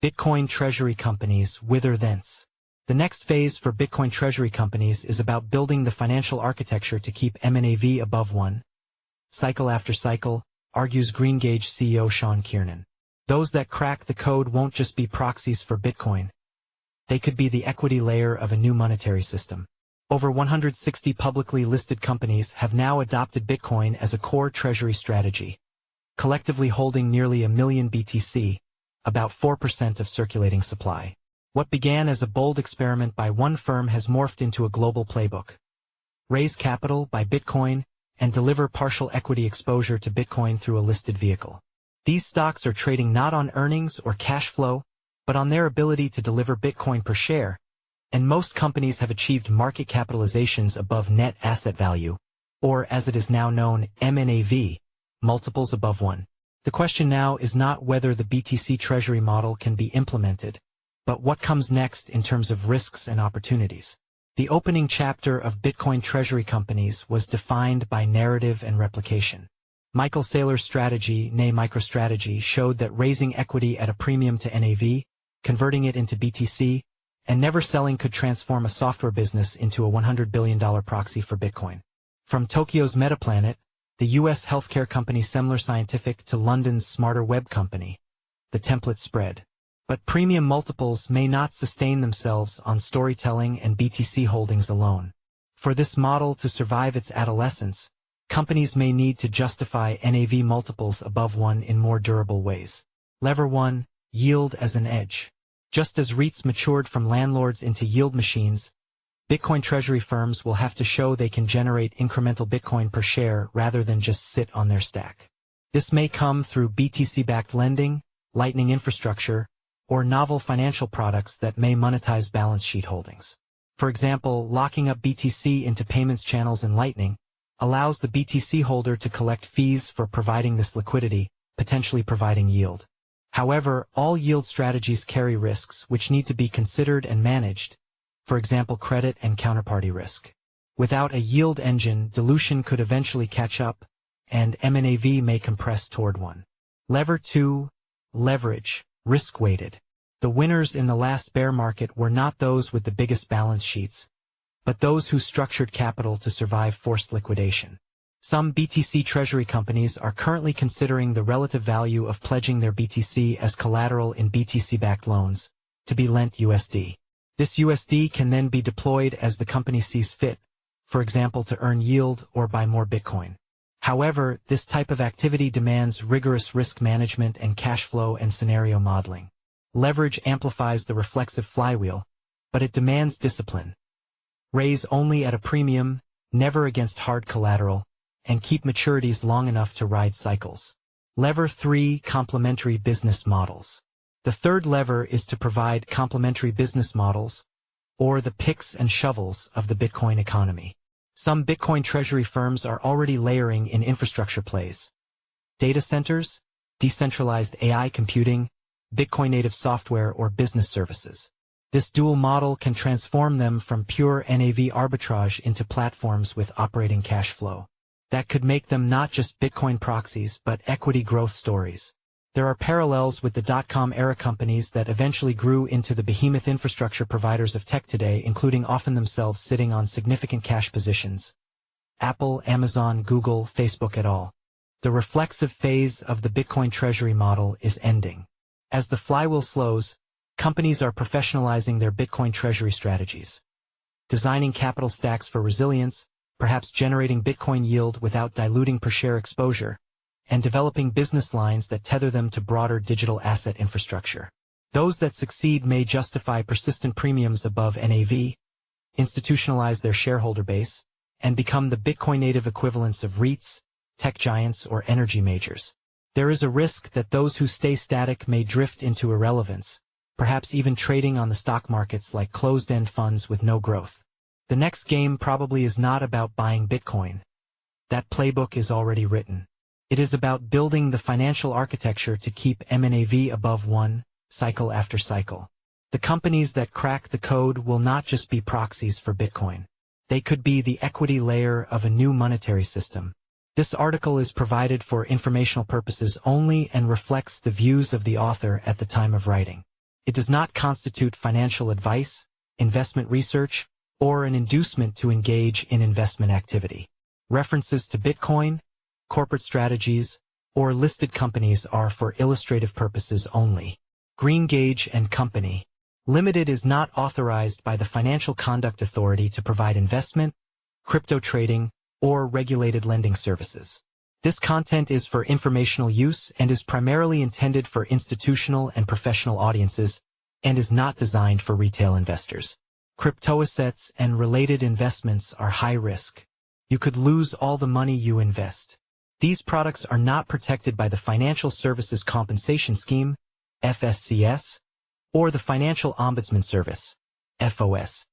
Bitcoin Treasury companies wither thence. The next phase for Bitcoin Treasury companies is about building the financial architecture to keep mNAV above 1. Cycle after cycle, argues Greengage CEO Sean Kiernan. Those that crack the code won't just be proxies for Bitcoin. They could be the equity layer of a new monetary system. Over 160 publicly listed companies have now adopted Bitcoin as a core treasury strategy, collectively holding nearly 1 million BTC, about 4% of circulating supply. What began as a bold experiment by one firm has morphed into a global playbook. Raise capital, buy Bitcoin, and deliver partial equity exposure to Bitcoin through a listed vehicle. These stocks are trading not on earnings or cash flow, but on their ability to deliver Bitcoin per share, and most companies have achieved market capitalizations above net asset value, or as it is now known, mNAV, multiples above 1. The question now is not whether the BTC Treasury model can be implemented, but what comes next in terms of risks and opportunities. The opening chapter of Bitcoin Treasury companies was defined by narrative and replication. Michael Saylor's strategy, nay MicroStrategy, showed that raising equity at a premium to NAV, converting it into BTC, and never selling could transform a software business into a $100 billion proxy for Bitcoin. From Tokyo's MetaPlanet, the US healthcare company Semler Scientific, to London's smarter web company, the template spread. But premium multiples may not sustain themselves on storytelling and BTC holdings alone. For this model to survive its adolescence, companies may need to justify NAV multiples above 1 in more durable ways. Lever 1, yield as an edge. Just as REITs matured from landlords into yield machines, Bitcoin treasury firms will have to show they can generate incremental Bitcoin per share rather than just sit on their stack. This may come through BTC-backed lending, Lightning infrastructure, or novel financial products that may monetize balance sheet holdings. For example, locking up BTC into payments channels in Lightning allows the BTC holder to collect fees for providing this liquidity, potentially providing yield. However, all yield strategies carry risks which need to be considered and managed, for example credit and counterparty risk. Without a yield engine, dilution could eventually catch up, and mNAV may compress toward 1. Lever 2, leverage, risk-weighted. The winners in the last bear market were not those with the biggest balance sheets, but those who structured capital to survive forced liquidation. Some BTC treasury companies are currently considering the relative value of pledging their BTC as collateral in BTC-backed loans, to be lent USD. This USD can then be deployed as the company sees fit, for example to earn yield or buy more Bitcoin. However, this type of activity demands rigorous risk management and cash flow and scenario modeling. Leverage amplifies the reflexive flywheel, but it demands discipline. Raise only at a premium, never against hard collateral, and keep maturities long enough to ride cycles. Lever 3, complementary business models. The third lever is to provide complementary business models, or the picks and shovels of the Bitcoin economy. Some Bitcoin treasury firms are already layering in infrastructure plays. Data centers, decentralized AI computing, Bitcoin native software or business services. This dual model can transform them from pure NAV arbitrage into platforms with operating cash flow. That could make them not just Bitcoin proxies but equity growth stories. There are parallels with the dot-com era companies that eventually grew into the behemoth infrastructure providers of tech today, including often themselves sitting on significant cash positions. Apple, Amazon, Google, Facebook et al. The reflexive phase of the Bitcoin treasury model is ending. As the flywheel slows, companies are professionalizing their Bitcoin treasury strategies. Designing capital stacks for resilience, perhaps generating Bitcoin yield without diluting per share exposure, and developing business lines that tether them to broader digital asset infrastructure. Those that succeed may justify persistent premiums above NAV, institutionalize their shareholder base, and become the Bitcoin native equivalents of REITs, tech giants, or energy majors. There is a risk that those who stay static may drift into irrelevance, perhaps even trading on the stock markets like closed-end funds with no growth. The next game probably is not about buying Bitcoin. That playbook is already written. It is about building the financial architecture to keep mNAV above 1, cycle after cycle. The companies that crack the code will not just be proxies for Bitcoin. They could be the equity layer of a new monetary system. This article is provided for informational purposes only and reflects the views of the author at the time of writing. It does not constitute financial advice, investment research, or an inducement to engage in investment activity. References to Bitcoin, corporate strategies, or listed companies are for illustrative purposes only. Greengage Company Limited is not authorized by the Financial Conduct Authority to provide investment, crypto trading, or regulated lending services. This content is for informational use and is primarily intended for institutional and professional audiences and is not designed for retail investors. Cryptoassets and related investments are high risk. You could lose all the money you invest. These products are not protected by the Financial Services Compensation Scheme, FSCS, or the Financial Ombudsman Service, FOS.